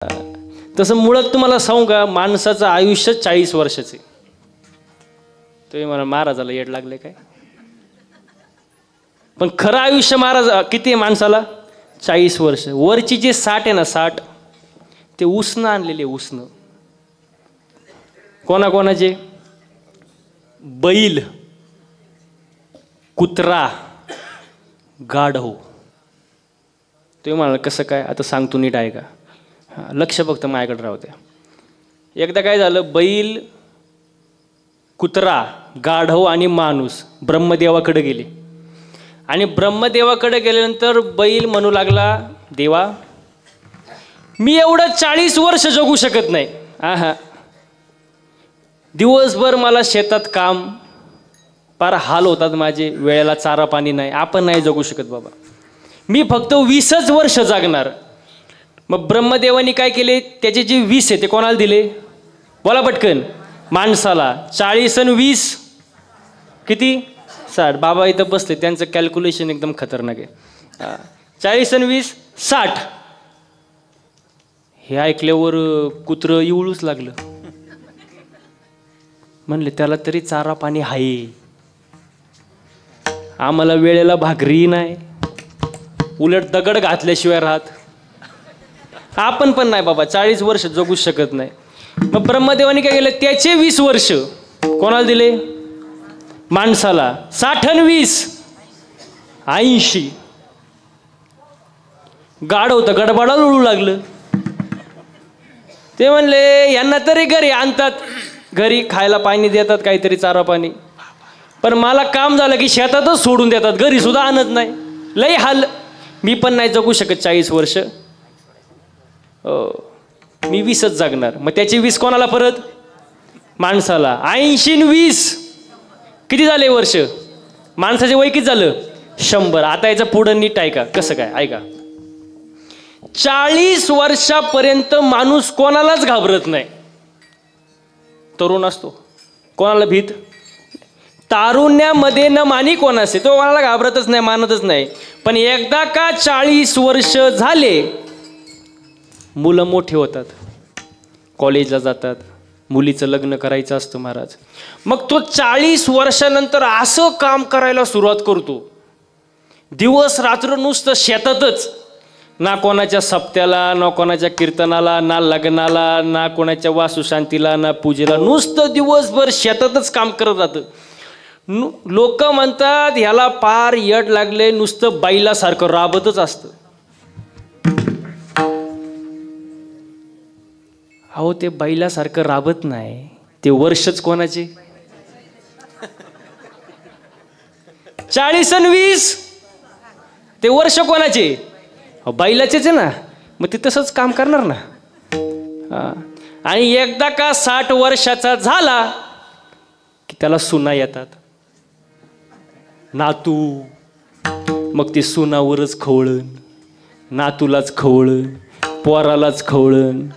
तसं मुळात तुम्हाला सांगू का, माणसाचं आयुष्य 40 वर्षाचे. तुम्ही मला महाराजाला येड लागले काय? पण खरं आयुष्य महाराज किती आहे माणसाला? 40 वर्ष. वरची जे 60 आहे ना, 60 ते उसनं आणलेले. उसनं कोणाकोणाचे? बैल, कुत्रा, गाढव. तुम्ही म्हणाल कसं काय? आता सांगतो, नीट आहे का? लक्ष फक्त माझ्याकडे राहू द्या. एकदा काय झालं, बैल, कुत्रा, गाढव आणि माणूस ब्रह्मदेवाकडे गेले. आणि ब्रह्मदेवाकडे गेल्यानंतर बैल म्हणू लागला, देवा मी एवढं 40 वर्ष जगू शकत नाही. हा, दिवसभर मला शेतात काम, फार हाल होतात माझे, वेळेला चारा पाणी नाही, आपण नाही जगू शकत बाबा, मी फक्त 20च वर्ष जगणार. मग ब्रह्मदेवानी काय केले, त्याचे जे 20 आहे ते कोणाला दिले? बोला पटकन. माणसाला. 40 आणि 20 किती? 60. बाबा इथं बसले, त्यांचं कॅल्क्युलेशन एकदम खतरनाक आहे. 40 आणि 20 60. हे ऐकल्यावर कुत्रं इवळूच लागलं. म्हणले त्याला तरी चारा पाणी आहे, आम्हाला वेळेला भाकरी नाही, उलट दगड घातल्याशिवाय राहत. आपण पण नाही बाबा, 40 वर्ष जगू शकत नाही. मग ब्रह्मदेवानी काय केलं, त्याचे 20 वर्ष कोणाला दिले? माणसाला. 60 आणि 20 80. गाढ होतं, गडबडाला उडू लागलं. ते म्हणले यांना तरी घरी आणतात, घरी खायला पाणी देतात, काहीतरी चारा पाणी, पण मला काम झालं की शेतातच सोडून देतात, घरी सुद्धा आणत नाही. लई हाल, मी पण नाही जगू शकत 40 वर्ष, मी 20च जगणार. मग त्याचे 20 कोणाला परत? माणसाला. 80 आणि 20 किती झाले वर्ष? माणसाचे वय किती झालं? 100. आता याचं पुढं नीट ऐका कसं काय, ऐका. 40 वर्षापर्यंत माणूस कोणालाच घाबरत नाही. तरुण असतो, कोणाला भीत? तारुण्यामध्ये न मानी कोणासे, तो कोणाला घाबरतच नाही, मानतच नाही. पण एकदा का 40 वर्ष झाले, मुलं मोठे होतात, कॉलेजला जातात, मुलीचं लग्न करायचं असतं महाराज. मग तो 40 वर्षानंतर असं काम करायला सुरुवात करतो, दिवस रात्र नुसतं शेतातच, ना कोणाच्या सप्त्याला, ना कोणाच्या कीर्तनाला, ना लग्नाला, ना कोणाच्या वासुशांतीला, ना पूजेला, नुसतं दिवसभर शेतातच काम करत राहतं. लोक म्हणतात ह्याला पार यड लागले, नुसतं बैलासारखं राबतच असतं. अहो ते बैलासारखं राबत नाही, ते वर्षच कोणाचे? 40 आणि 20 ते वर्ष कोणाचे? बैलाचेच आहे ना, मग ते तसंच काम करणार ना. आणि एकदा का 60 वर्षाचा झाला की त्याला सुना येतात, नातू. मग ते सुनावरच खवळण, नातूलाच खवळण, पोरालाच खवळण.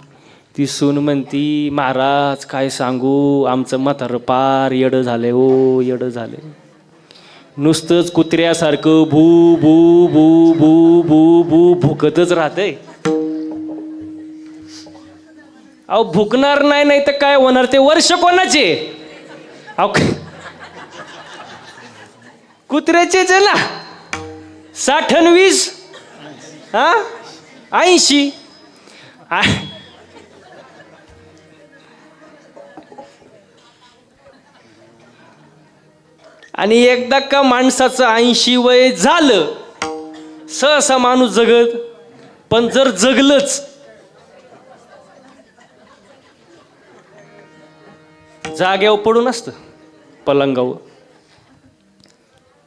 ती सून म्हणती महाराज काय सांगू, आमचं म्हातारं पार येडं झालंय, ओ येडं झालंय, नुसतंच कुत्र्यासारखं भू भू भू भू भू भू भुकतच राहतंय. अहो भुकणार नाही, नाही तर काय होणार? ते वर्ष कोणाचे? अहो कुत्र्याचेच आहे ना. 60 आणि 20 80. आणि एकदा का माणसाचं 80 वय झालं, सहसा माणूस जगत, पण जर जगलंच, जाग्यावर पडून असतं पलंगावर.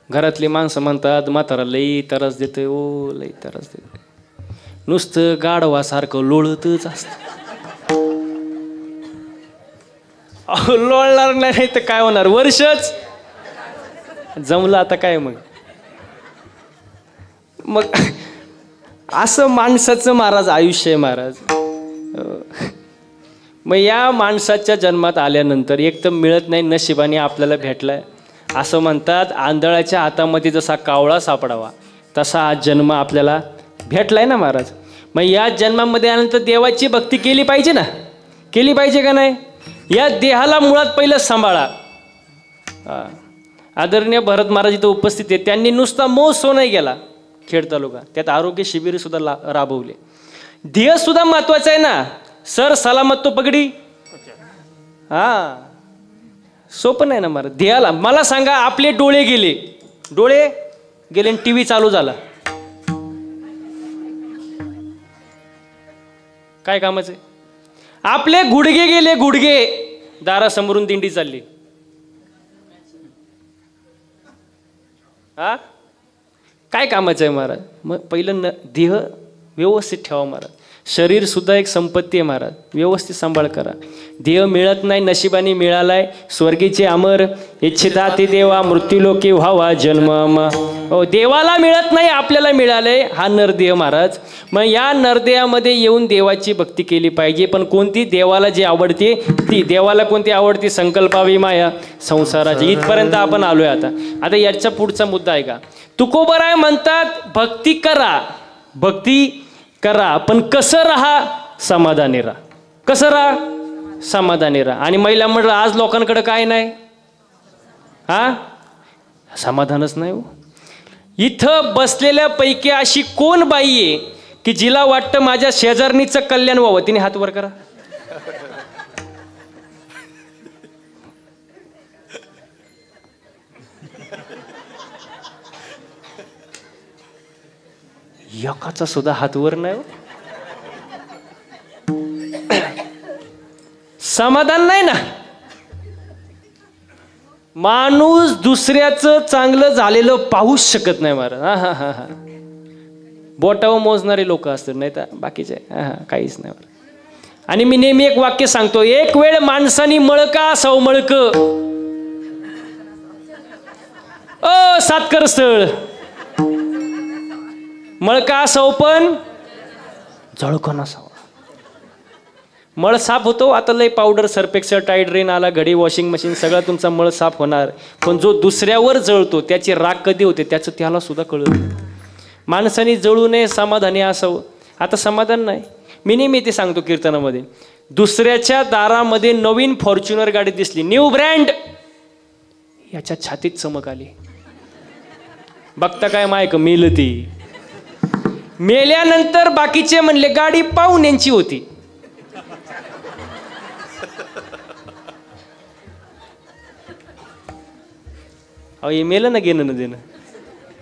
घरातली माणसं म्हणतात म्हातारा लई त्रास देतोय, ओ लई त्रास देतोय, नुसतं गाढवासारखं लोळतच असतं. अहो लोळणार नाही तर काय होणार? वर्षच जमलं आता काय? मग असं माणसाचं महाराज आयुष्य आहे महाराज. मग या माणसाच्या जन्मात आल्यानंतर एक तर मिळत नाही, नशिबाने आपल्याला भेटलाय. असं म्हणतात आंधळाच्या हातामध्ये जसा कावळा सापडावा तसा आज जन्म आपल्याला भेटलाय ना महाराज. मग या जन्मामध्ये आल्यानंतर देवाची भक्ती केली पाहिजे ना, केली पाहिजे का नाही? या देहाला मुळात पहिलं सांभाळा. आदरणीय भरत महाराज इथं उपस्थित आहेत, त्यांनी नुसता महोत्सव नाही केला खेड तालुका, त्यात आरोग्य शिबिर सुद्धा राबवले. ध्येय सुद्धा महत्वाचं आहे ना. सर सलामत तो पगडी, हा सोपं नाही ना महाराज. ध्येयाला मला सांगा, आपले डोळे गेले आणि टी व्ही चालू झाला, काय कामाचं आहे? आपले गुडघे गेले, गुडघे दारासमोरून दिंडी चालली, हा काय कामाचं आहे महाराज? मग पहिलं देह व्यवस्थित ठेवा महाराज. शरीर सुद्धा एक संपत्ती आहे महाराज, व्यवस्थित सांभाळ करा. देह मिळत नाही, नशिबाने मिळालाय. स्वर्गीचे अमर इच्छिता ते देवा, मृत्यूलोकी व्हावा जन्म. हो, देवाला मिळत नाही, आपल्याला मिळालंय हा नरदेह महाराज. मग या नरदेहामध्ये येऊन देवाची भक्ती केली पाहिजे. पण कोणती? देवाला जी आवडते ती. देवाला कोणती आवडते? संकल्पावी माया संसाराची. इथपर्यंत आपण आलोय. आता याचा पुढचा मुद्दा आहे का? तुकोबराय म्हणतात भक्ती करा, भक्ती करा, पण कसं राहा? समाधानी राहा. कसं राहा? समाधानी राहा. आणि महिला म्हटलं आज लोकांकडे काय नाही, हा समाधानच नाही हो. इथं बसलेल्या पैकी अशी कोण बाई आहे की जिला वाटतं माझ्या शेजारणीचं कल्याण व्हावं? तिने हात वर करा. एकाचा सुद्धा हातवर नाही. समाधान नाही ना. माणूस दुसऱ्याचं चांगलं झालेलं पाहूच शकत नाही महाराज. हा हा हा हा बोटावर मोजणारे लोक असतात, नाही तर बाकीचे काहीच नाही. आणि मी नेहमी एक वाक्य सांगतो, एक वेळ माणसानी मळका असावं, मळक सातकर स्थळ मळका असावं पण जळको नसावं. मळ साफ होतो. आता लय पावडर, सर्फेक्सल, टाईड रेन आला, घडी, वॉशिंग मशीन, सगळं तुमचा मळ साफ होणार. पण जो दुसऱ्यावर जळतो त्याची राग कधी होते त्याचं त्याला सुद्धा कळत. माणसाने जळू नये, समाधानी असावं. आता समाधान नाही. मी नेहमी ते सांगतो कीर्तनामध्ये, दुसऱ्याच्या दारामध्ये नवीन फॉर्च्युनर गाडी दिसली, न्यू ब्रँड, याच्या छातीत चमक आली. बघता काय मायक मेल ती. मेल्यानंतर बाकीचे म्हणले गाडी पाहुण्यांची होती. अहो हे मेलं ना, घेणं ना देणं.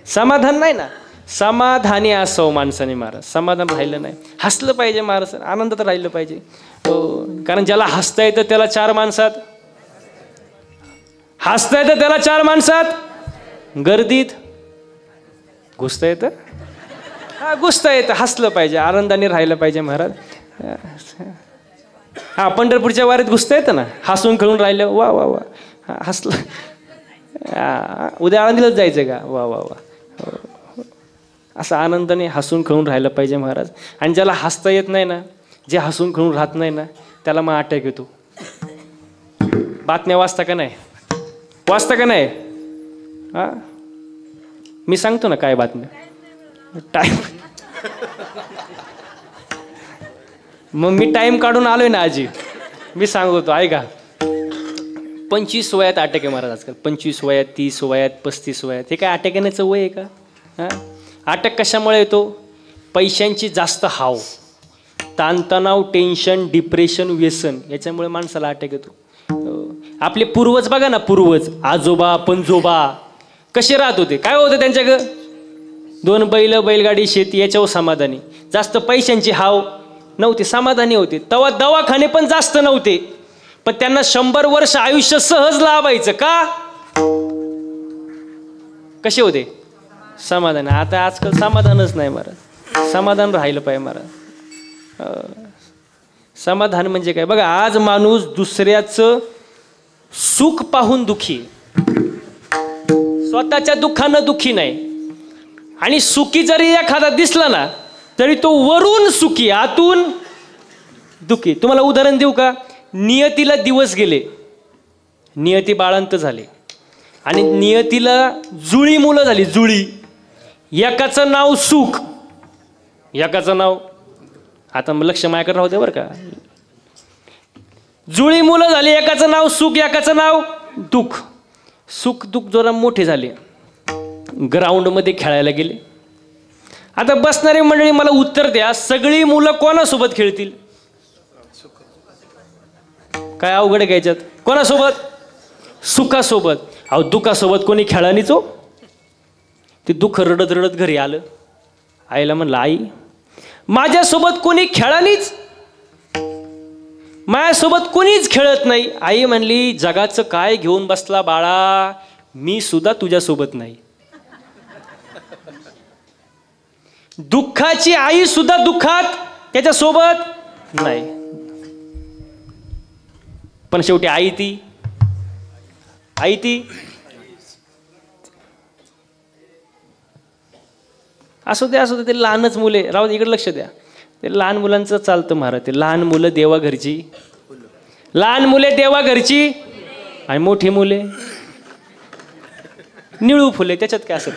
समाधान नाही ना. समाधानी असावं माणसाने महाराज. समाधान राहिलं नाही. हसलं पाहिजे महाराज, आनंदात राहिलं पाहिजे. हो, कारण ज्याला हसता येतं त्याला चार माणसात, हसता येतं त्याला चार माणसात, गर्दीत घुसता येतं, हा घुसता येतं. हसलं पाहिजे, आनंदाने राहिलं पाहिजे महाराज. हा पंढरपूरच्या वारीत घुसता येतं ना, हसून खेळून राहिलं, वा वा वा, हसलं. उद्या आळंदीलाच जायचं का, वा वा वा. असं आनंदाने हसून खेळून राहिलं पाहिजे महाराज. आणि ज्याला हसता येत नाही ना, जे हसून खेळून राहत नाही ना, त्याला मग अटॅक येतो. बातम्या वाचता का नाही? वाचता का नाही? हा मी सांगतो ना काय बातम्या. टाइम मग मी टाइम काढून आलोय ना आजी. मी सांगतो ऐका. 25 वयात अटॅक आहे महाराज आजकाल. 25 वयात, 30 वयात, 35 वयात. हे काय अटॅक येण्याचं वय आहे का? हां, अटॅक कशामुळे येतो? पैशांची जास्त हाव, ताणतणाव, टेन्शन, डिप्रेशन, व्यसन, याच्यामुळे माणसाला अटॅक येतो. आपले पूर्वज बघा ना, पूर्वज आजोबा पंजोबा कसे राहत होते? काय होतं त्यांच्याकडं? 2 बैल, बैलगाडी, शेती, याच्यावर समाधानी. जास्त पैशांची हाव नव्हती, समाधानी होते. तेव्हा दवाखाने पण जास्त नव्हते, पण त्यांना 100 वर्ष आयुष्य सहज लाभायचं. का? कसे होते? समाधान. आता आजकाल समाधानच नाही महाराज. समाधान राहिलं पाहिजे महाराज. समाधान म्हणजे काय? बघा, आज माणूस दुसऱ्याचं सुख पाहून दुखी, स्वतःच्या दुःखानं दुखी नाही. आणि सुखी जरी एखादा दिसला ना, तरी तो वरून सुखी, आतून दुखी. तुम्हाला उदाहरण देऊ का? नियतीला दिवस गेले, नियती बाळंत झाले, आणि नियतीला जुळी मुलं झाली. जुळी, एकाचं नाव सुख, एकाचं नाव आता मग लक्ष माझ्याकडे राहू दे बरं का. जुळी मुलं झाली, एकाचं नाव सुख एकाचं नाव दुःख. सुख दुःख जरा मोठे झाले, ग्राउंडमध्ये खेळायला गेले. आता बसणारी मंडळी मला उत्तर द्या, सगळी मुलं कोणासोबत खेळतील? काय अवघड आहे घ्यायच्यात? कोणासोबत? सुखासोबत. अहो दुःखासोबत कोणी खेळानीच हो. ते दुःख रडत रडत घरी आलं. आईला म्हणलं, आई माझ्यासोबत कोणी खेळानीच, माझ्यासोबत कोणीच खेळत नाही. आई म्हणली, जगाचं काय घेऊन बसला बाळा, मी सुद्धा तुझ्यासोबत नाही. दुःखाची आई सुद्धा दुःखात त्याच्यासोबत नाही. पण शेवटी आई ती असू दे ते लहानच मुले राहू दे. इकडे लक्ष द्या. ते लहान मुलांचं चालतं महाराज. ते लहान मुलं देवा घरची, लहान मुले देवा घरची आणि मोठी मुले निळू फुले. त्याच्यात काय असं?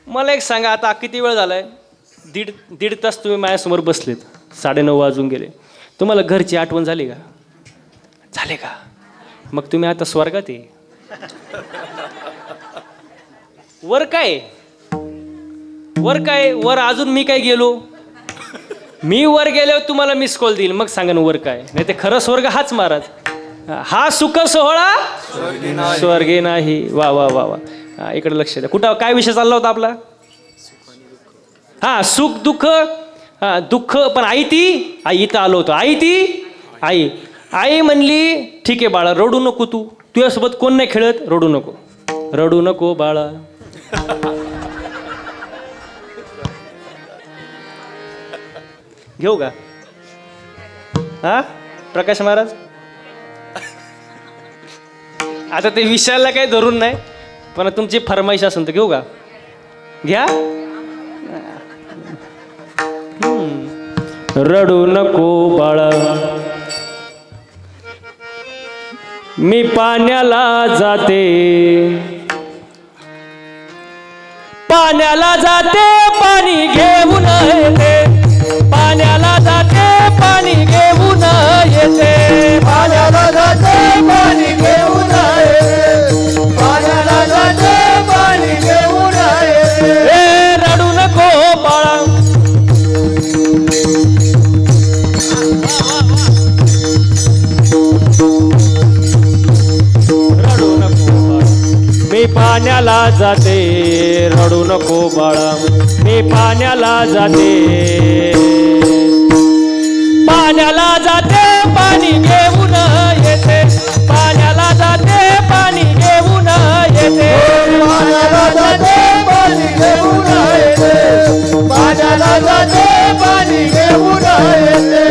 मला एक सांगा, आता किती वेळ झालाय? दीड तास तुम्ही माझ्यासमोर बसलेत, 9:30 वाजून गेले. तुम्हाला घरची आठवण झाली का? झाले का? मग तुम्ही आता स्वर्गात आहे. वर काय? वर अजून मी काय गेलो? मी वर गेल्यावर तुम्हाला मिस कॉल देईल, मग सांगा ना वर काय. नाही ते खरं स्वर्ग हाच महाराज. हा सुख सोहळा स्वर्गे नाही. वा वा वा वा. इकडे लक्ष द्या. कुठं काय विषय चालला होता आपला? हा सुख दुःख. हा दुःख. पण आई इथं आलो होतो. आई म्हणली, ठीक आहे बाळा रडू नको, तुझ्यासोबत कोण नाही खेळत, रडू नको बाळा. घेऊ का? हा प्रकाश महाराज, आता ते विषयाला काही धरून नाही, पण तुमची फरमाईश असेल तर घेऊ का? घ्या. रडू नको बाळा, मी पाण्याला जाते, पाणी घेऊन येते, पाण्याला जाते पाणी घेऊन येते, पाण्याला जाते पाणी घेऊन येते, पाण्याला जाते पाणी घेऊन येते. रडू नको बाळा, मी पाण्याला जाते, रडू नको बाळा, मी पाण्याला जाते, पाण्याला जाते पाणी घेऊन येते, पाण्याला जाते पाणी घेऊन येते, पाण्याला जाते पाणी घेऊन येते, पाण्याला जाते पाणी घेऊन येते.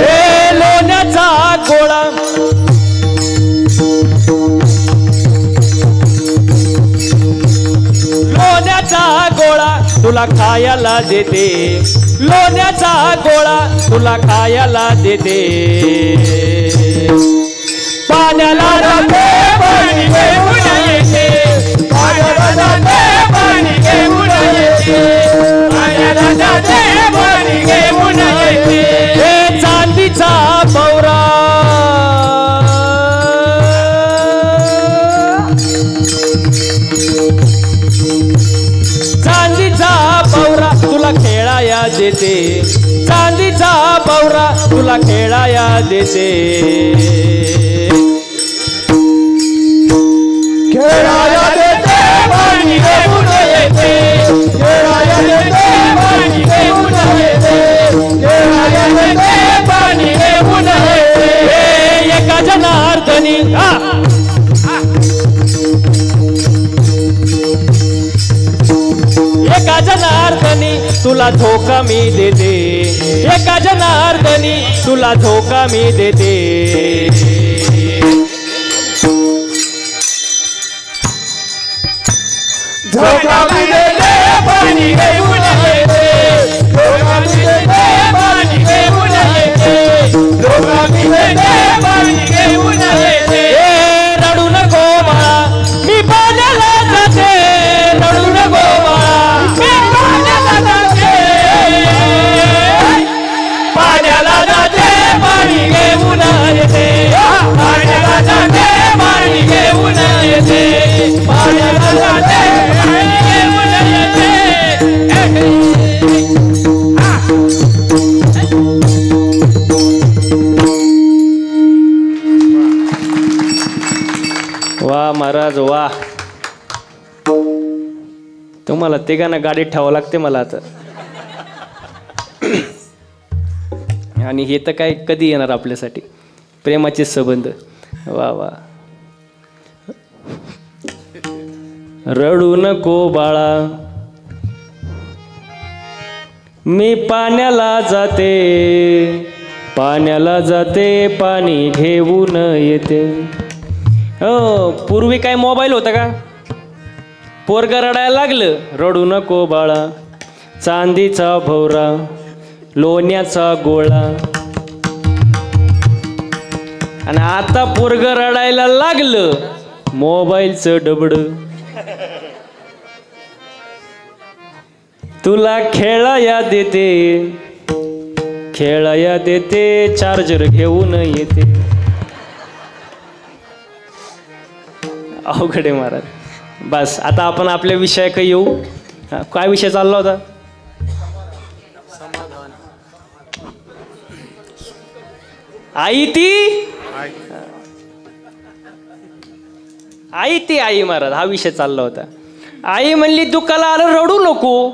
लोण्याचा गोळा, लोण्याचा गोळा तुला खायला देते, लोण्याचा गोळा तुला खायला देते, पाण्याला जाते पाणी घेऊन येते, पाण्याला जाते पाणी घेऊन येते, पाण्याला जाते पाणी घेऊन येते. हे चांदीचा पौरा, चांदीचा पौरा तुला खेळाया देते, चांदीचा पौरा तुला खेळाया देते, खेळाया देते पाणी घेऊन येते, खेळाया देते पाणी घेऊन येते, खेळाया देते पाणी घेऊन येते. एका जनार्दनी एका जनार्दनी तुला धोका मी देते, एका जनार्दनी तुला धोका मी देते, धोका मी देते पाणी घेऊन येते, धोका मी देते पाणी घेऊन येते, धोका मी देते पाणी घेऊन येते. रडू नको बाळा, मी पाण्याला जाते, मला ते गाणं गाडीत ठेवावं लागते मला आता. आणि हे तर काय कधी येणार आपल्यासाठी प्रेमाचे संबंध. वा वा. रडू नको बाळा मी पाण्याला जाते पाणी घेऊन येते. हो पूर्वी काय मोबाईल होता का? पोरगं रडायला लागलं रडू नको बाळा चांदीचा भोवरा लोण्याचा गोळा. आणि आता पोरगं रडायला लागलं मोबाईलचं डबड. तुला खेळाया देते चार्जर घेऊन येते. अवघड आहे महाराज. बस आता आपण आपल्या विषयाकडे येऊ. काय विषय चालला होता? आई महाराज हा विषय चालला होता. आई म्हणली दुःखाला आलं रडू नको.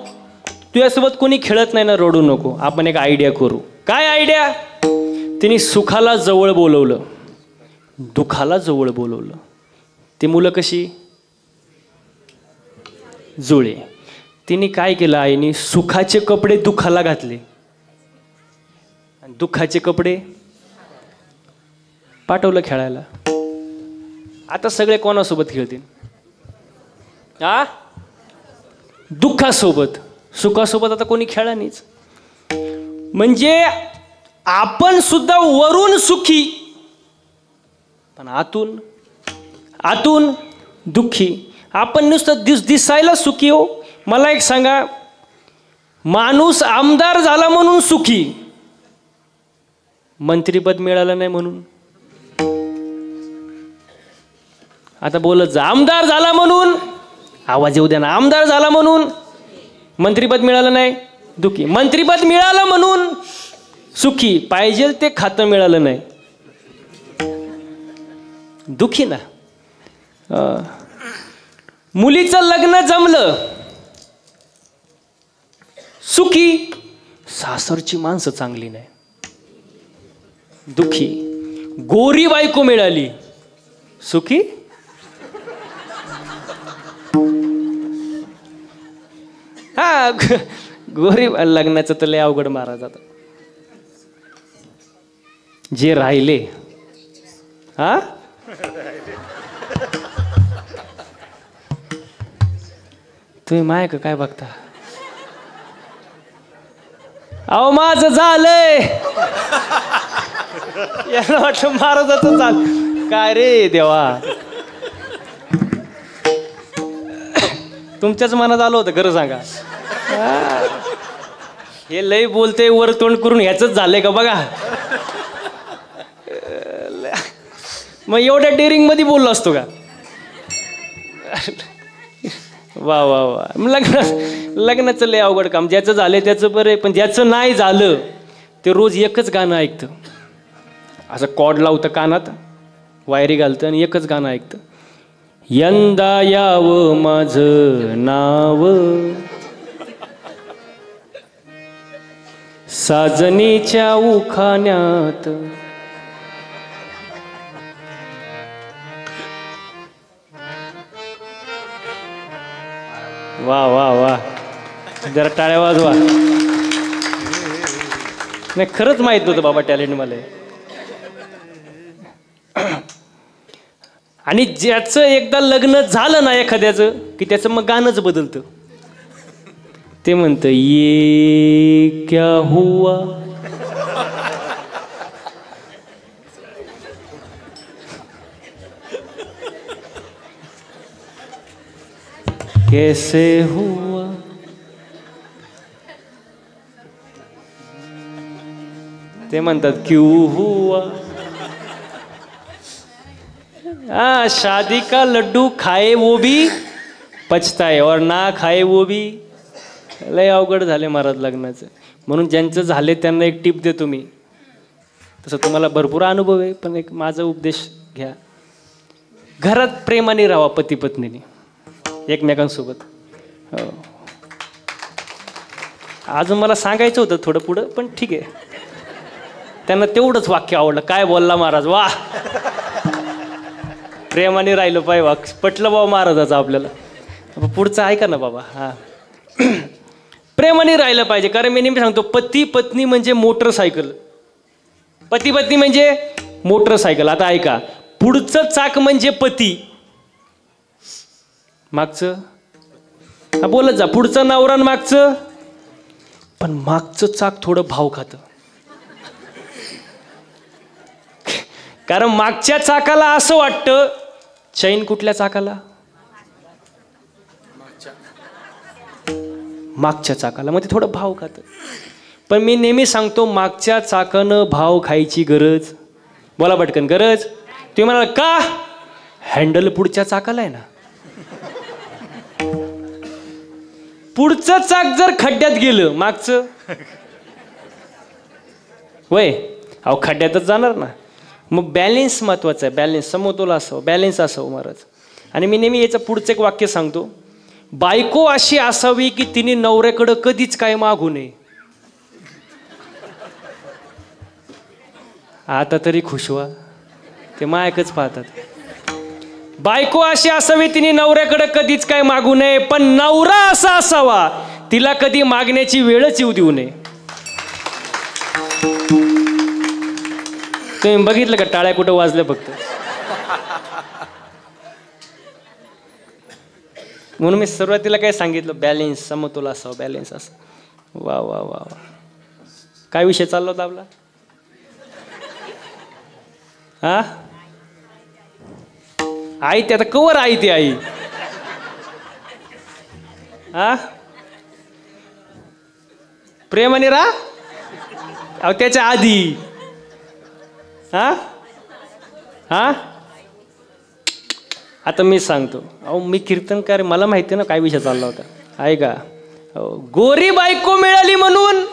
तुझ्यासोबत कोणी खेळत नाही ना रडू नको. आपण एक आयडिया करू. काय आयडिया? तिने सुखाला जवळ बोलवलं दुःखाला जवळ बोलवलं. ती मुलं कशी जुळे. तिने काय केलं आईने सुखाचे कपडे दुःखाला घातले आणि दुःखाचे कपडे पाठवलं खेळायला. आता सगळे कोणासोबत खेळतील? हा दुःखासोबत. सुखासोबत आता कोणी खेळा नाहीच. म्हणजे आपण सुद्धा वरून सुखी पण आतून दुःखी. आपण नुसतं दिसायला सुखी हो. मला एक सांगा माणूस आमदार झाला म्हणून सुखी मंत्रीपद मिळालं नाही म्हणून. आता बोलत जा. आमदार झाला म्हणून आवाज येऊ द्या ना. आमदार झाला म्हणून मंत्रीपद मिळालं नाही दुःखी. मंत्रीपद मिळालं म्हणून सुखी. पाहिजे ते खातं मिळालं नाही दुःखी ना. मुलीचं लग्न जमलं सुखी. सासरची माणसं चांगली नाही दुःखी. गोरी बायको मिळाली सुखी. हा गोरी लग्नाचं तर लय अवघड महाराज. आता जे राहिले हा तुम्ही माय का काय बघता? अहो माझं झालंय. याला वाटलं महाराजाचं चाल काय रे देवा. तुमच्याच मनात आलं होतं खरं सांगा. हे लय बोलते वर तोंड करून ह्याच झालंय का बघा. मग एवढ्या डेअरिंग मध्ये बोललो असतो का? वा वा वा. लग्नाचं लय अवघड काम. ज्याचं झालंय त्याचं बरं आहे पण ज्याचं नाही झालं ते रोज एकच गाणं ऐकतं. असं कॉर्ड लावतं कानात वायरी घालतं आणि एकच गाणं ऐकतं. यंदा यावं माझं नाव साजनीच्या उखाण्यात. वा वा वा. जरा टाळ्या वाजवा. नाही खरंच माहित नव्हतं बाबा टॅलेंट मला. आणि ज्याचं एकदा लग्न झालं ना एखाद्याचं की त्याचं मग गाणंच बदलतं. ते म्हणतं ये क्या हुआ कैसे हुआ. ते म्हणतात क्यों हुआ. हाँ शादी का लड्डू खाए वो भी पछताए और ना खाए वो भी. लय अवघड झाले महाराज लग्नाचं. म्हणून ज्यांचं झाले त्यांना एक टिप देतो मी. तसं तुम्हाला भरपूर अनुभव आहे पण एक माझा उपदेश घ्या. घरात प्रेमाने राहा पती पत्नीने एकमेकांसोबत. अजून मला सांगायचं होतं थोडं पुढं, पण ठीक आहे. त्यांना तेवढंच वाक्य आवडलं. काय बोलला महाराज, वा, प्रेमाने राहिलं पाहिजे. वाक पटलं बाबा महाराजाचं आपल्याला. पुढचं ऐका ना बाबा. हां, प्रेमाने राहिलं पाहिजे. कारण मी नेहमी सांगतो, पती पत्नी म्हणजे मोटरसायकल. पती पत्नी म्हणजे मोटरसायकल. आता ऐका, पुढचं चाक म्हणजे पती, मागचं हा बोलत जा, पुढचं नवरा आणि मागचं. पण मागचं चाक थोडं भाव खातं. कारण मागच्या चाकाला असं वाटतं, चैन कुठल्या चाकाला? मागच्या चाकाला, मग ते थोडं भाव खातं. पण मी नेहमी सांगतो, मागच्या चाकानं भाव खायची गरज, बोला पटकन, गरज. तुम्ही म्हणाल का? हँडल पुढच्या चाकाला आहे ना. पुढचं चाक जर खड्ड्यात गेलं, मागचं वय अहो खड्ड्यातच जाणार ना. मग बॅलेन्स महत्वाचं आहे. बॅलेन्स, समतोल असावं, बॅलेन्स असावं महाराज. आणि मी नेहमी याचं पुढचं एक वाक्य सांगतो, बायको अशी असावी की तिने नवऱ्याकडं कधीच काय मागू नये. आता तरी खुश व्हा, ते मायकच पाहतात. बायको अशी असावी तिने नवऱ्याकडे कधीच काय मागू नये, पण नवरा असा असावा तिला कधी मागण्याची वेळच येऊ देऊ नये. तुम्ही बघितलं का टाळ्या कुठं वाजल्या फक्त? म्हणून मी सुरुवातीला काय सांगितलं, बॅलेन्स, समतोल असावं, बॅलेन्स असावं. वा वा वा वा. काय विषय चालला होता आपला? हा, आई ते आता कवर आई ती आई. हा, प्रेमाने राहा. अहो त्याच्या आधी हा हा आता मी सांगतो. अहो मी कीर्तनकार, मला माहिती ना काय विषय चालला होता. ऐका, गोरी बायको मिळाली म्हणून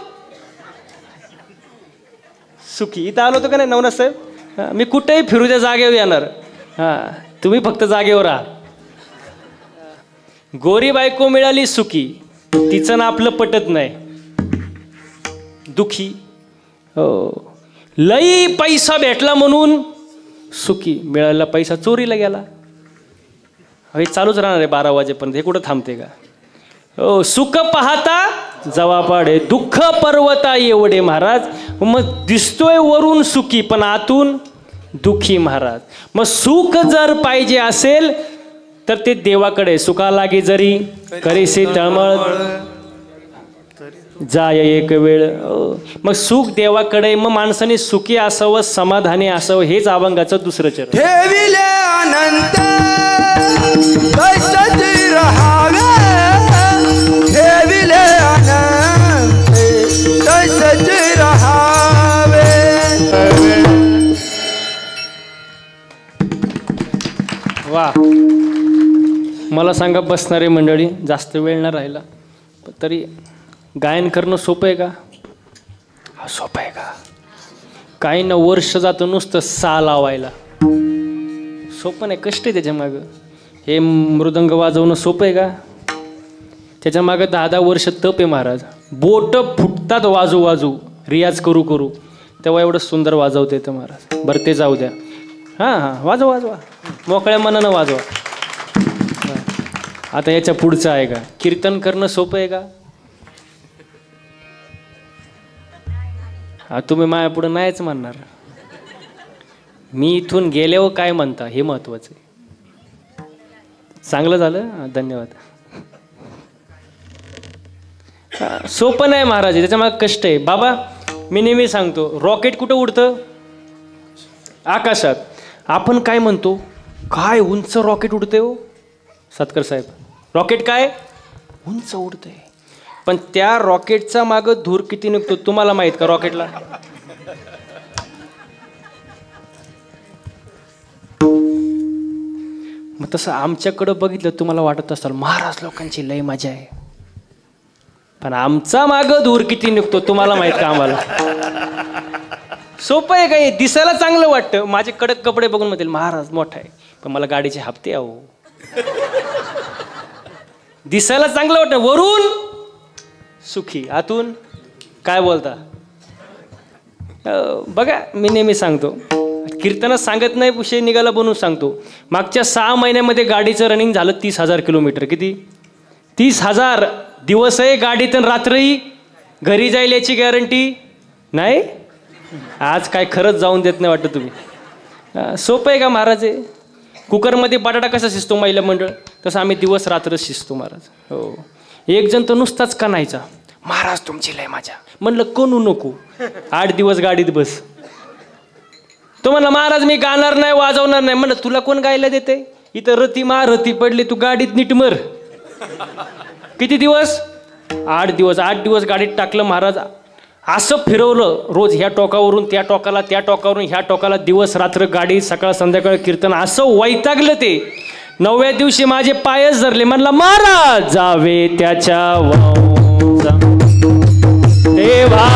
सुखी. इथं आलो होतो का नाही नवनाथ साहेब? मी कुठेही फिरू द्या, जागेवर येणार. हा, तुम्ही फक्त जागेवर राहा. गोरी बायको मिळाली सुखी, तिचं ना आपलं पटत नाही, दुखी. हो, लई पैसा भेटला म्हणून सुखी, मिळालेला पैसा चोरीला गेला. हे चालूच राहणार आहे 12 वाजेपर्यंत. हे कुठं थांबते का? हो, सुख पाहता जवा पाडे, दुःख पर्वता एवढे महाराज. मग दिसतोय वरून सुखी पण आतून दुःखी महाराज. मग सुख जर पाहिजे असेल तर ते देवाकडे. सुखा लागे जरी करीसी तळमळ, जाय एक वेळ. मग सुख देवाकडे. मग माणसाने सुखी असावं, समाधानी असावं. हेच अभंगाचं दुसरं चरण. ठेविले अनंत तसंच रहावे, ठेविले अनंत तसंच रहावे. वा. मला सांगा बसणारे मंडळी, जास्त वेळ न राहिला तरी गायन करणं सोपं आहे का? सोपं आहे का? काही ना वर्ष जातं नुसतं सा लावायला. सोपं नाही, कष्ट आहे त्याच्या मागं. हे मृदंग वाजवणं सोपं आहे का? त्याच्या मागं 10-10 वर्ष तप आहे महाराज. बोट फुटतात वाजू वाजू, रियाज करू करू, तेव्हा एवढं सुंदर वाजवते येतं महाराज. बरं ते जाऊ द्या. हां हां, वाजवा वाजवा, मोकळ्या मनानं वाजवा. आता याच्या पुढचं आहे का? कीर्तन करणं सोपं आहे का? हा, तुम्ही माझ्या पुढं नाहीच म्हणणार. मी इथून गेल्यावर काय म्हणता हे महत्वाचं आहे. चांगलं झालं, धन्यवाद. सोपं नाही महाराज, त्याच्या मागे कष्ट आहे. बाबा मी नेहमी सांगतो, रॉकेट कुठं उडतं? आकाशात. आपण काय म्हणतो, काय उंच रॉकेट उडते हो सतकर साहेब. रॉकेट काय उंच उडते, पण त्या रॉकेटचा मागं धूर किती निघतो तुम्हाला माहित का? रॉकेटला मग तसं आमच्याकडं बघितलं तुम्हाला वाटत असाल महाराज लोकांची लय मजा आहे, पण आमचा मागं धूर किती निघतो तुम्हाला माहित का? आम्हाला सोपं आहे काय? दिसायला चांगलं वाटतं. माझे कडक कपडे बघून म्हणतील महाराज मोठा आहे, पण मला गाडीचे हप्ते आहो. दिसायला चांगलं वाटतं, वरून सुखी आतून काय बोलता? बघा मी नेहमी सांगतो, कीर्तनात सांगत नाही, विषय निघाला बनवून सांगतो. मागच्या 6 महिन्यामध्ये गाडीचं रनिंग झालं 30,000 किलोमीटर. किती? 30,000. दिवस आहे गाडीत आणि रात्रही घरी जाईल याची गॅरंटी नाही. आज काय खरंच जाऊन देत नाही वाटतं तुम्ही. सोपं आहे का महाराज? आहे कुकरमध्ये बटाटा कसा शिजतो महिला मंडळ, तसं आम्ही दिवस रात्र शिजतो महाराज. हो. एक जण तर नुसताच कणायचा, महाराज तुमची लय माझ्या. म्हणलं कणू नको, 8 दिवस गाडीत बस. तो म्हणला महाराज मी गाणार नाही, वाजवणार नाही. म्हणलं तुला कोण गायला देते? इथं रती रती पडली, तू गाडीत नीट मर. किती दिवस? 8 दिवस. 8 दिवस गाडीत टाकलं महाराज. असं फिरवलं रोज, ह्या टोकावरून त्या टोकाला, त्या टोकावरून ह्या टोकाला, दिवस रात्र गाडी, सकाळ संध्याकाळ कीर्तन. असं वैतागलं ते. 9व्या दिवशी माझे पायच धरले. म्हणला महाराज जावे त्याच्या वाऊचा देवा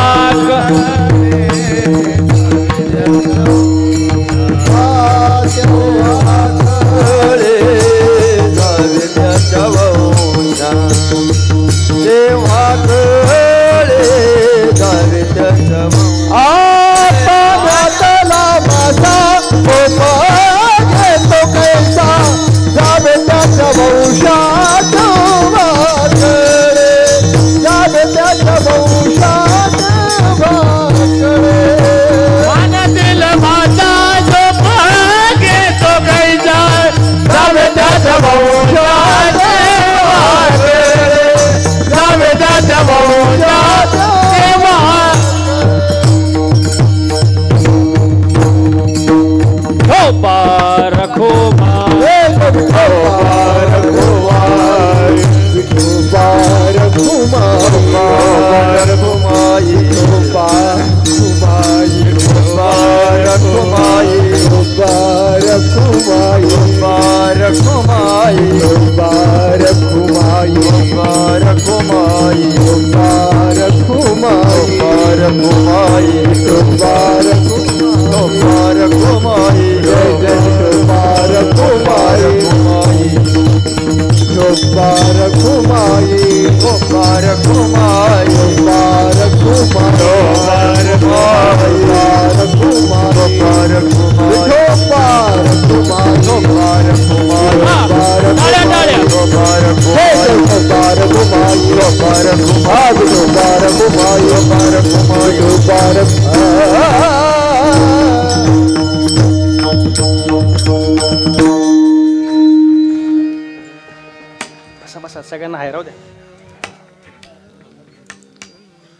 सगळ्यांना हाय राहू द्या.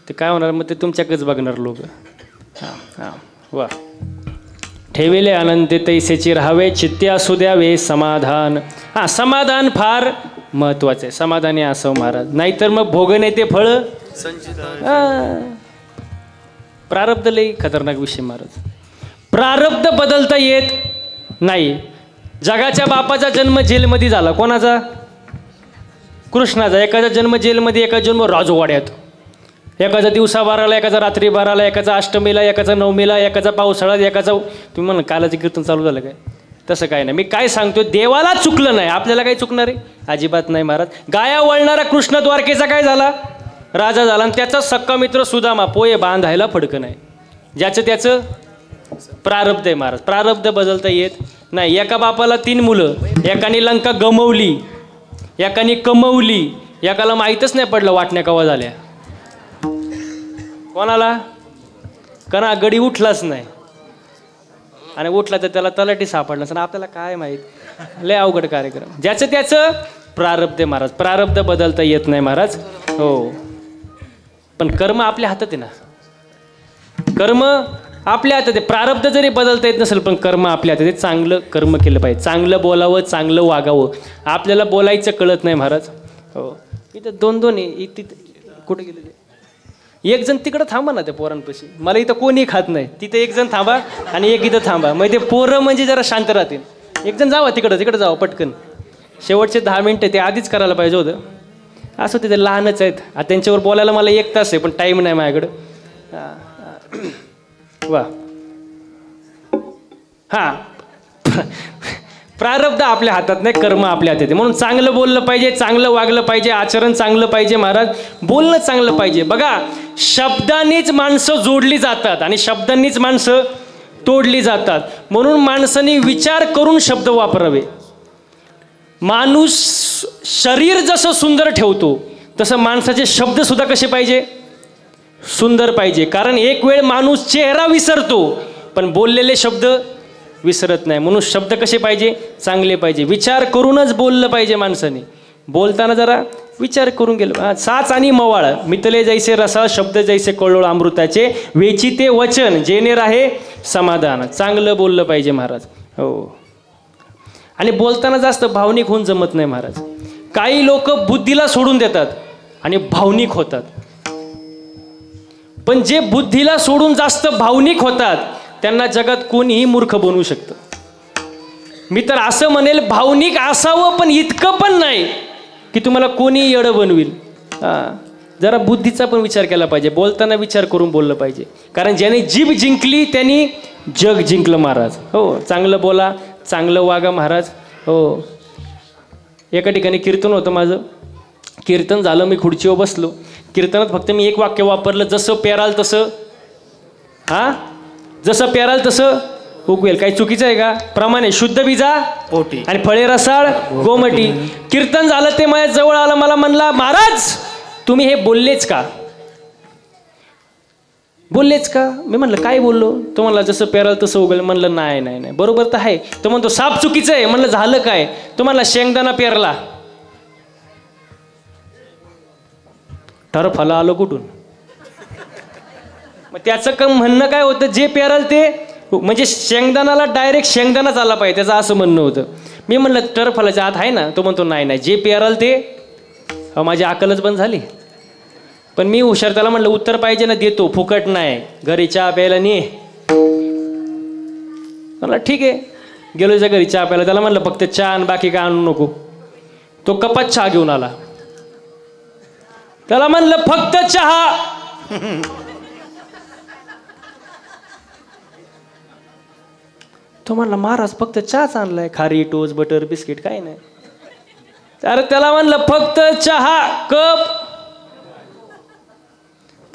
ते काय होणार मग ते तुमच्याकडेच बघणार लोक. वा. ठेविले आनंद तैसेची राहावे, चित्ते असू द्यावे समाधान. समाधान फार महत्वाचं आहे. समाधानी असं महाराज, नाहीतर मग भोगन येते फळ. प्रारब्ध लई खतरनाक विषय महाराज. प्रारब्ध बदलता येत नाही. जगाच्या बापाचा जन्म जेलमध्ये झाला. कोणाचा? कृष्णाचा. एकाचा जन्म जेलमध्ये, एका जन्म राजवाड्यात. एकाचा दिवसा बाराला, एकाचा रात्री बाराला, एकाचा अष्टमीला, एकाचा नवमीला, एकाचा पावसाळ्यात, एकाचा. तुम्ही म्हणा कालाचं कीर्तन चालू झालं काय? तसं काय नाही. मी काय सांगतो, देवाला चुकलं नाही, आपल्याला काही चुकणार आहे? अजिबात नाही महाराज. गाया वळणारा कृष्ण द्वारकेचा काय झाला? राजा झाला. आणि त्याचा सक्का मित्र सुदामा पोहे बांधायला फडकं नाही. ज्याचं त्याचं प्रारब्ध आहे महाराज. प्रारब्ध बदलता येत नाही. एका बापाला 3 मुलं, एकाने लंका गमवली, एकाने कमवली, एकाला माहीतच नाही पडलं वाटण्या कवा झाल्या. कोणाला? कणा गडी उठलाच नाही, आणि उठला तर त्याला तलाठी सापडला. आणि आपल्याला काय माहीत. लय अवघड कार्यक्रम. ज्याचं त्याचं प्रारब्ध आहे महाराज. प्रारब्ध बदलता येत नाही महाराज. हो, पण कर्म आपल्या हातात आहे ना. कर्म आपल्या हातात आहे. प्रारब्ध जरी बदलता येत नसेल, पण कर्म आपल्या हातात आहे. चांगलं कर्म केलं पाहिजे, चांगलं बोलावं, चांगलं वागावं. आपल्याला बोलायचं कळत नाही महाराज. हो, इथं 2-2 आहे. तिथं कुठे गेले? एक जण तिकडं थांबा ना त्या पोरांपाशी. मला इथं कोणी खात नाही. तिथं एक जण थांबा आणि एक इथं थांबा, मग ते पोरं म्हणजे जरा शांत राहतील. एक जण जावा तिकडं जावा पटकन. शेवटचे 10 मिनटं ते आधीच करायला पाहिजे होतं. असं ते लहानच आहेत. आता त्यांच्यावर बोलायला मला 1 तास आहे, पण टाईम नाही माझ्याकडं. वा. हां, प्रारब्ध आपल्या हातात नाही, कर्म आपल्या हातात आहे. म्हणून चांगलं बोललं पाहिजे, चांगलं वागलं पाहिजे, आचरण चांगलं पाहिजे महाराज, बोलणं चांगलं पाहिजे. बघा, शब्दांनीच माणसं जोडली जातात आणि शब्दांनीच माणसं तोडली जातात. म्हणून माणसाने विचार करून शब्द वापरावे. माणूस शरीर जसं सुंदर ठेवतो तसं माणसाचे शब्द सुद्धा कसे पाहिजे, सुंदर पाहिजे. कारण एक वेळ माणूस चेहरा विसरतो पण बोललेले शब्द विसरत नाही. म्हणून शब्द कसे पाहिजे, चांगले पाहिजे. विचार करूनच बोललं पाहिजे माणसाने. बोलताना जरा विचार करून गेलं. साच आणि मवाळ मितले जैसे रसा, शब्द जैसे कळोळ अमृताचे, वेचिते वचन जेणे राहे समाधान. चांगलं बोललं पाहिजे महाराज. हो. आणि बोलताना जास्त भावनिक होऊन जमत नाही महाराज. काही लोक बुद्धीला सोडून देतात आणि भावनिक होतात. पण जे बुद्धीला सोडून जास्त भावनिक होतात त्यांना जगात कोणीही मूर्ख बनवू शकतं. मी तर असं म्हणेल, भावनिक असावं पण इतकं पण नाही की तुम्हाला कोणी येडं बनविल. जरा बुद्धीचा पण विचार केला पाहिजे. बोलताना विचार करून बोललं पाहिजे. कारण ज्याने जीभ जिंकली त्यांनी जग जिंकलं महाराज. हो. चांगलं बोला, चांगलं वागा महाराज. हो. एका ठिकाणी कीर्तन होतं माझं. कीर्तन झालं, मी खुर्चीवर बसलो. कीर्तनात फक्त मी एक वाक्य वापरलं, जसं पेराल तसं जसं पेराल तसं उगवेल. काही चुकीचं आहे का? प्रमाणे शुद्ध बीजा पोटी आणि फळे रसाळ गोमटी. कीर्तन झालं, ते माझ्या जवळ आलं, मला म्हणला, महाराज तुम्ही हे बोललेच का? बोललेच का? मी म्हणलं काय बोललो? तो म्हणला जसं पेराल तसं उगवेल. म्हणलं नाही नाही नाही, बरोबर तर आहे. तो म्हणतो साप चुकीचं आहे. म्हणलं झालं काय? तो म्हणला शेंगदाणा पेरला. टरफला आलो कुठून? मग त्याचं म्हणणं काय होतं, जे पेराल ते म्हणजे शेंगदाणाला डायरेक्ट शेंगदाणाच आला पाहिजे, त्याचं असं म्हणणं होतं. मी म्हणलं टरफलाच्या आत आहे ना? तो म्हणतो नाही नाही, जे पेराल ते. माझी अकलच बंद झाली. पण मी हुशार, त्याला म्हणलं उत्तर पाहिजे ना, देतो, फुकट नाही, घरी चहा प्यायला ने. म्हणलं ठीक आहे. गेलो त्याच्या घरी चहा प्यायला. त्याला म्हणलं फक्त चहा आणि बाकी काय आणू नको. तो कपात चहा घेऊन आला. त्याला म्हणलं फक्त चहा. तो म्हणला महाराज फक्त चहाच आणलाय, खारी टोस्ट बटर बिस्किट काही नाही. तर त्याला म्हणलं फक्त चहा कप.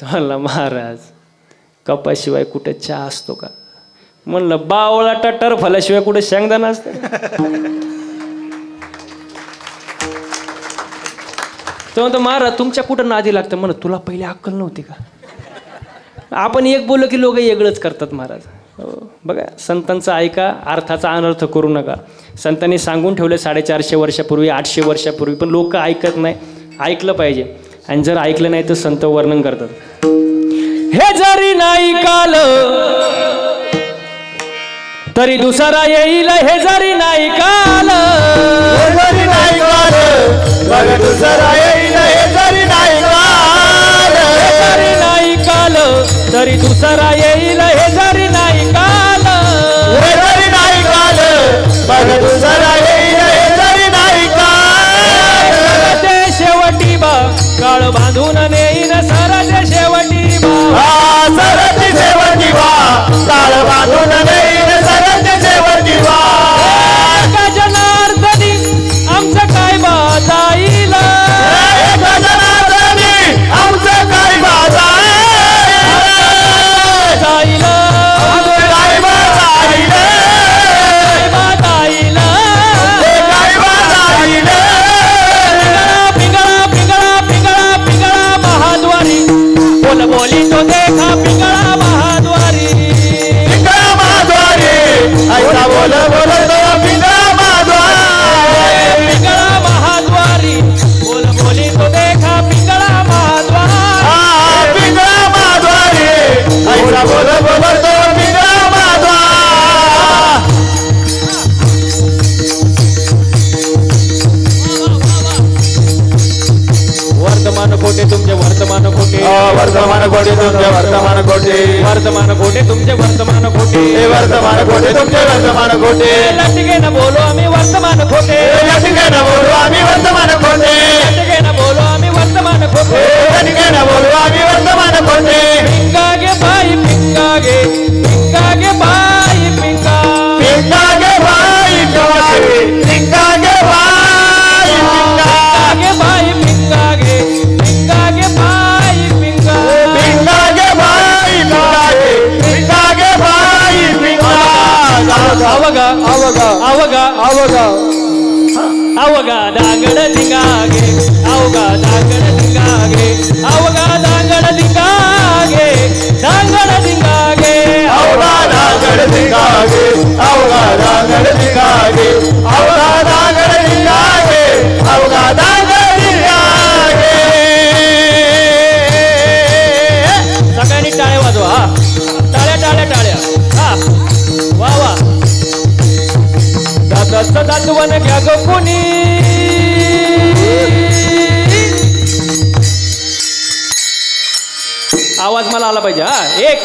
तो म्हणला महाराज कपाशिवाय कुठे चहा असतो का? म्हणलं बावळाटा टरफलाशिवाय कुठे शेंगदाणा असतं? तो म्हणतो महाराज तुमच्या कुठं नादी लागतं. म्हणत तुला पहिले अक्कल नव्हती का? आपण एक बोललो की लोक वेगळंच करतात महाराज. बघा, संतांचा ऐका, अर्थाचा अनर्थ करू नका. संतांनी सांगून ठेवले 450 वर्षापूर्वी, 800 वर्षापूर्वी, पण लोक ऐकत नाही. ऐकलं पाहिजे. आणि जर ऐकलं नाही तर संत वर्णन करतात, हे जरी नाही काल तरी दुसरा येईल, हे जरी नाही काल, हे जरी नाही काल तरी दुसरा येईल, हे जरी नाही काल, हे जरी नाही काल तरी दुसरा येईल, हे जरी नाही काल, हे जरी नाही काल तरी दुसरा येईल, हे जरी नाही काल. सरते शेवटी बा काळ बांधून नेईन, सरते शेवटी बा, सरते शेवटी बा काळ बांधून नेईन, सरते शेवटी बा. गजनार्दनी आमचं काय बा जाईल, गजनार्दनी आमचं काय बा जाईल, जाईल काय बा जाईल, जाईल काय बा जाईल. पिंगळा पिंगळा पिंगळा पिंगळा महाद्वारी, बोल बोली तो देखा पिंगळा महाद्वारी, पिंगळा महाद्वारी, ऐका बोल बोल तो पिंगळा महाद्वारी, पिंगळा महाद्वारी, बोल बोली तो देखा पिंगळा महाद्वारी, पिंगळा महाद्वारी, ऐका बोल बोल तो पिंगळा महाद्वारी. वर्तमान खोटे तुमचे वर्तमान खोटे, वर्तमान कोटी तुमचे वर्तमान कोटी, वर्तमान खोटे तुमचे वर्तमान खोटे, वर्तमान कोटी तुमचे वर्तमान कोटी. लटके न बोलो आम्ही वर्तमान खोटे, लटके न बोलू आम्ही वर्तमान कोटी, लटके न बोलो आम्ही वर्तमान खोटे, लटके न बोलू आम्ही वर्तमान कोटी. पिंगागे बाई पिंगागे, पिंगागे बाई पिंगा, पिंगा गे बाई पिंगा, अवघा दांगड धिंगागे अवघा दांगड धिंगागे अवघा दांगड धिंगागे दांगड धिंगागे अवघा दांगड धिंगागे अवघा दांगड धिंगागे अवघा दांगड धिंगागे अवघा दांगड धिंगागे सगळ्यांनी टाळ्या वाजवा हा टाळ्या टाळ्या टाळ्या हा वा वा दादाचं दातवन घ्या ग कोणी आवाज मला आला पाहिजे हा एक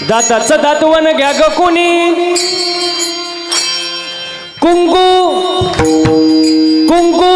दाताचं दातवन घ्या ग कोणी कुंकू कुंकू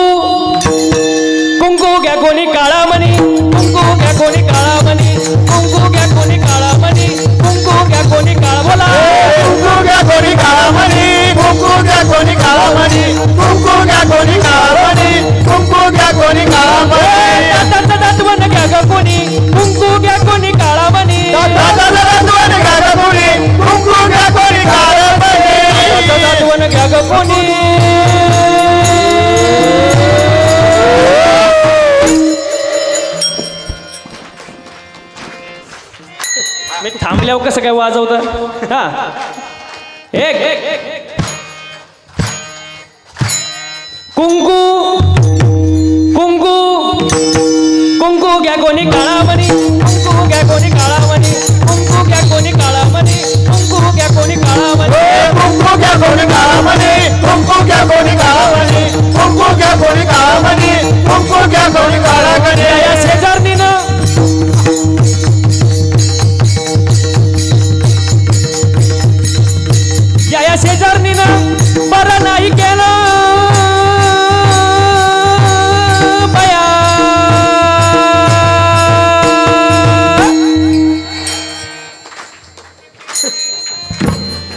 कुंकू घ्या कोणी काळा मणी कुंकू घ्या कोणी काळा मणी कुंकू घ्या कोणी काळा मणी कुंकू घ्या कोणी काळा बोला कुंकू घ्या कोणी काळा मणी कुंकू घ्या कोणी काळा मणी कुंकू घ्या कोणी काळा मणी कुंकू घ्या कोणी काळा मणी दाताचं दातवन घ्या ग कोणी कुंकू घ्या कोणी काळा मणी दाताचं दातवन घ्या ग कोणी कुंकू घ्या कोणी काळा मणी दाताचं दातवन घ्या ग कोणी मी थांबल्यावर कसं काय वाजवतं हा एक कुंकू कुंकू कुंकू घ्या कोणी काळा मणी कुंकू घ्या कोणी काळा मणी कुंकू घ्या कोणी काळा मणी कुंकू घ्या कोणी काळा मणी कुंकू घ्या कोणी काळा मणी कुंकू घ्या कोणी काळा मणी कुंकू घ्या कोणी काळा मणी कुंकू घ्या कोणी काळा मणी या शेजारणीनं या शेजारणीनं बरं नाही केलं बया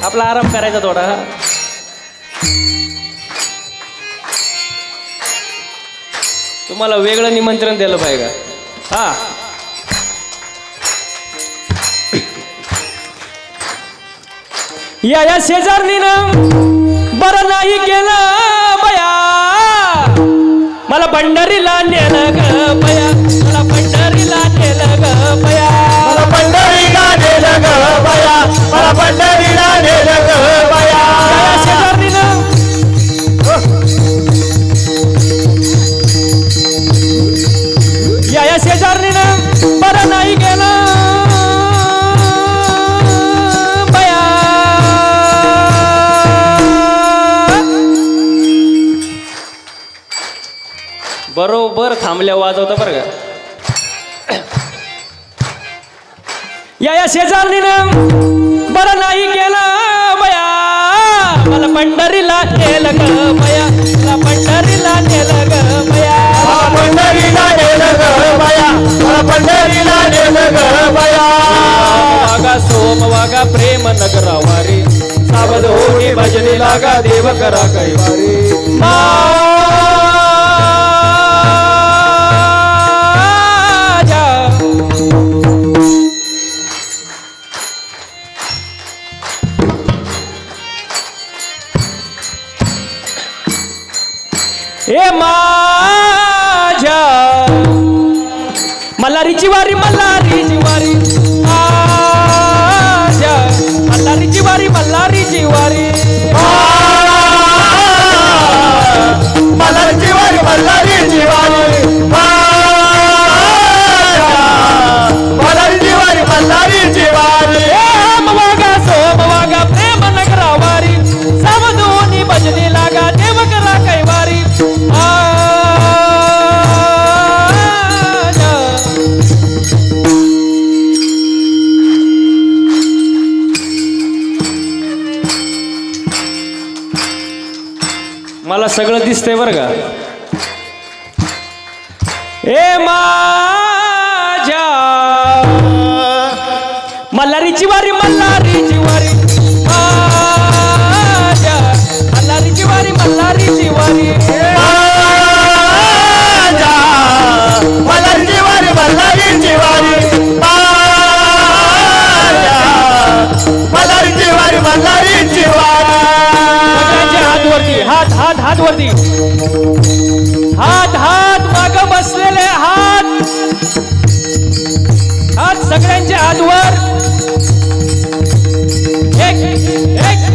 आपला आराम करायचा थोडा तुम्हाला वेगळं निमंत्रण दिलं पाहिजे हा या शेजारणीनं बरं नाही केलं बया मला पंढरीला नेलं ग बया मला पंढरीला नेलं ग बया मला पंढरीला नेलं ग बया मला पंढरीला नेलं ग बया या शेजारणीनं या शेजारणीनं बरं नाही केलं बरोबर थांबल्या वाजवता बरं का या शेजारणीनं बरं नाही केलं बया मला पंढरीला नेलं ग बया मला पंढरीला नेलं ग बया मला पंढरीला नेलं ग बया मला पंढरीला नेलं ग बया वागा सोम वागा प्रेम नगरावारी सावध होनी भजनी लागा देव करा कैवारी ए माझ्या मल्हारीची वारी मल्हारीची वारी माझ्या मल्हारीची वारी मल्हारीची वारी मल्हारीची वारी मल्हारीची वारी मल्हारीची वारी मल्हारीची वारी वागा सोम वागा प्रेम नगरा वारी सावधोनी भजनी लागा देव करा कैवारी मला सगळं दिसतंय बरं का ए माझ्या मल्हारीची वारी मल्हारीची वारी माझ्या मल्हारीची वारी मल्हारीची वारी मल्हारीची वारी मल्हारीची वारी हात हात वरती, हात हात माग बसलेले हात, हात सगळ्यांचे हात वर. एक एक एक एक.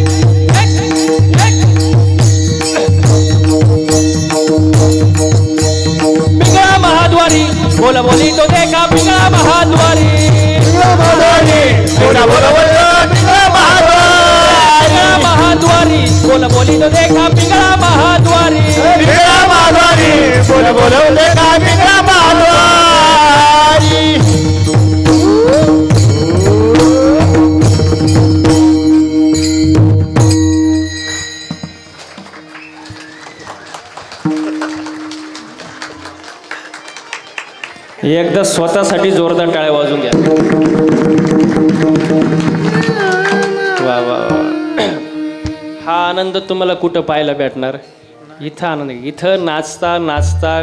पिंगळा महाद्वारी बोला बोली तो देखा, पिंगळा महाद्वारी, पिंगळा महाद्वारी बोला बोली तो देखा, पिंगळा महाद्वारी, पिंगळा महाद्वारी बोला बोला देखा, पिंगळा महाद्वारी. एकदा स्वतःसाठी जोरदार टाळ्या वाजून घ्या. वा वा वा. हा आनंद तुम्हाला कुठं पाहायला भेटणार? इथं आनंद. इथं नाचता नाचता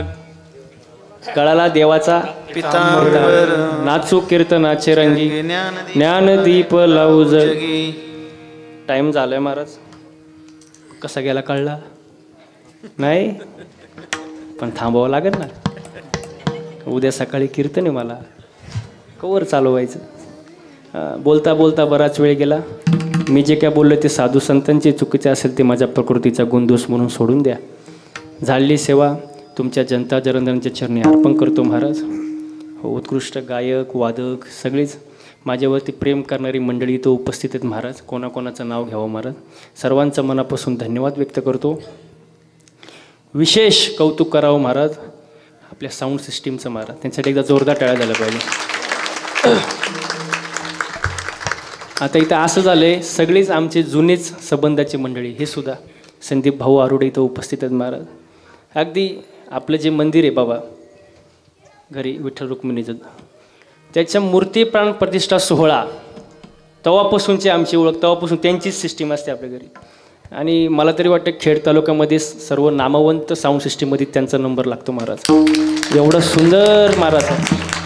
गळाला देवाचा नाचू कीर्तनाचे रंगी, ज्ञानदीप लावू जगी. टाइम झालाय महाराज. कसा गेला कळला नाही, पण थांबावं लागेल ना. उद्या सकाळी कीर्तन आहे मला, कवर चालवायचं. बोलता बोलता बराच वेळ गेला. मी जे काय बोललो ते साधू संतांचे चुकीचे असेल ते माझ्या प्रकृतीचा गुणदोष म्हणून सोडून द्या. झालेली सेवा तुमच्या जनता जनार्दनांच्या चरणी अर्पण करतो महाराज. हो, उत्कृष्ट गायक वादक सगळीच माझ्यावरती प्रेम करणारी मंडळी इथं उपस्थित आहेत महाराज. कोणाकोणाचं नाव घ्यावं महाराज. सर्वांचं मनापासून धन्यवाद व्यक्त करतो. विशेष कौतुक करावं महाराज आपल्या साऊंड सिस्टीमचं महाराज. त्यांच्यासाठी एकदा जोरदार टाळ्या झाल्या पाहिजे. आता इथं असं झालंय, सगळीच आमचे जुनेच संबंधाची मंडळी हे सुद्धा संदीप भाऊ आरोडे इथं उपस्थित आहेत महाराज. अगदी आपलं जे मंदिर आहे बाबा घरी विठ्ठल रुक्मिणीचं, त्याच्या मूर्ती प्राण प्रतिष्ठा सोहळा तेव्हापासूनची आमची ओळख, तेव्हापासून त्यांचीच सिस्टीम असते आपल्या घरी. आणि मला तरी वाटतं खेड तालुक्यामध्ये सर्व नामवंत साऊंड सिस्टीममध्ये त्यांचा नंबर लागतो महाराज. एवढं सुंदर महाराज.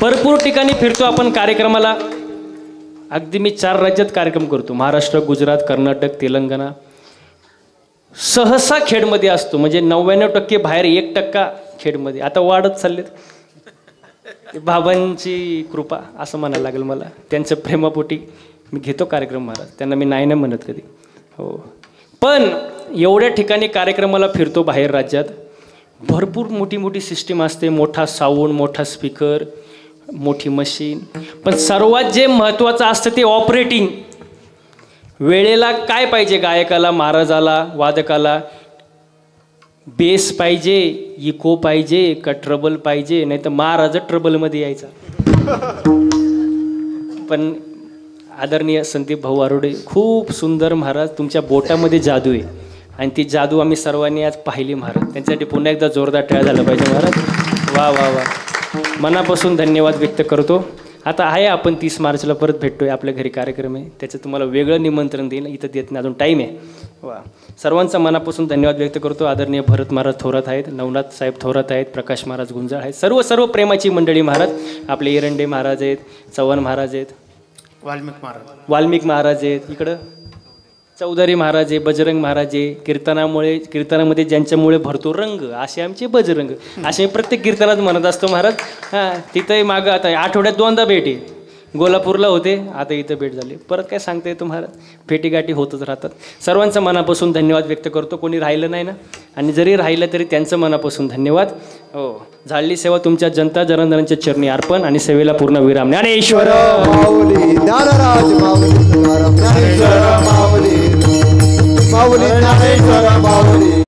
भरपूर ठिकाणी फिरतो आपण कार्यक्रमाला. अगदी मी 4 राज्यात कार्यक्रम करतो, महाराष्ट्र, गुजरात, कर्नाटक, तेलंगणा. सहसा खेडमध्ये असतो, म्हणजे 99% बाहेर, 1% खेडमध्ये. आता वाढत चाललेत. बाबांची कृपा असं म्हणायला लागेल मला. त्यांच्या प्रेमापोटी मी घेतो कार्यक्रम महाराज. त्यांना मी नाही म्हणत कधी. हो, पण एवढ्या ठिकाणी कार्यक्रमाला फिरतो बाहेर राज्यात. भरपूर मोठी मोठी सिस्टीम असते, मोठा साऊंड, मोठा स्पीकर, मोठी मशीन. पण सर्वात जे महत्त्वाचं असतं ते ऑपरेटिंग. वेळेला काय पाहिजे गायकाला, महाराजाला, वादकाला? बेस पाहिजे, इको पाहिजे का ट्रबल पाहिजे? नाही तर महाराज ट्रबलमध्ये यायचा. पण आदरणीय संदीप भाऊ आरोडे, खूप सुंदर महाराज. तुमच्या बोटामध्ये जादू आहे आणि ती जादू आम्ही सर्वांनी आज पाहिली महाराज. त्यांच्यासाठी पुन्हा एकदा जोरदार टाळ्या झाला पाहिजे महाराज. वा वा वा. मनापासून धन्यवाद व्यक्त करतो. आता आहे आपण 30 मार्चला परत भेटतोय, आपल्या घरी कार्यक्रम आहे, त्याचं तुम्हाला वेगळं निमंत्रण देईन. इथं देत नाही, अजून टाईम आहे. वा. सर्वांचा मनापासून धन्यवाद व्यक्त करतो. आदरणीय भरत महाराज थोरात आहेत, नवनाथ साहेब थोरात आहेत, प्रकाश महाराज गुंजाळ आहेत, सर्व प्रेमाची मंडळी महाराज. आपले एरंडे महाराज आहेत, चव्हाण महाराज आहेत, वाल्मिक महाराज आहेत, इकडं चौधरी महाराज आहे, बजरंग महाराज आहे. कीर्तनामध्ये ज्यांच्यामुळे भरतो रंग असे आमचे बजरंग. असे प्रत्येक कीर्तनात म्हणत असतो महाराज. हां, तिथंही मागं आता आठवड्यात 2दा भेट आहे. गोलापूरला होते, आता इथं भेट झाली. परत काय सांगता येतो महाराज, भेटीगाठी होतच राहतात. सर्वांचं मनापासून धन्यवाद व्यक्त करतो. कोणी राहिलं नाही ना, आणि जरी राहिलं तरी त्यांचं मनापासून धन्यवाद. हो, झालेली सेवा तुमच्या जनता जनार्दनांच्या चरणी अर्पण आणि सेवेला पूर्ण विराम. ज्ञानेश्वर माऊली ज्ञानराज माऊली माऊली ज्ञानेश्वर माऊली माऊली.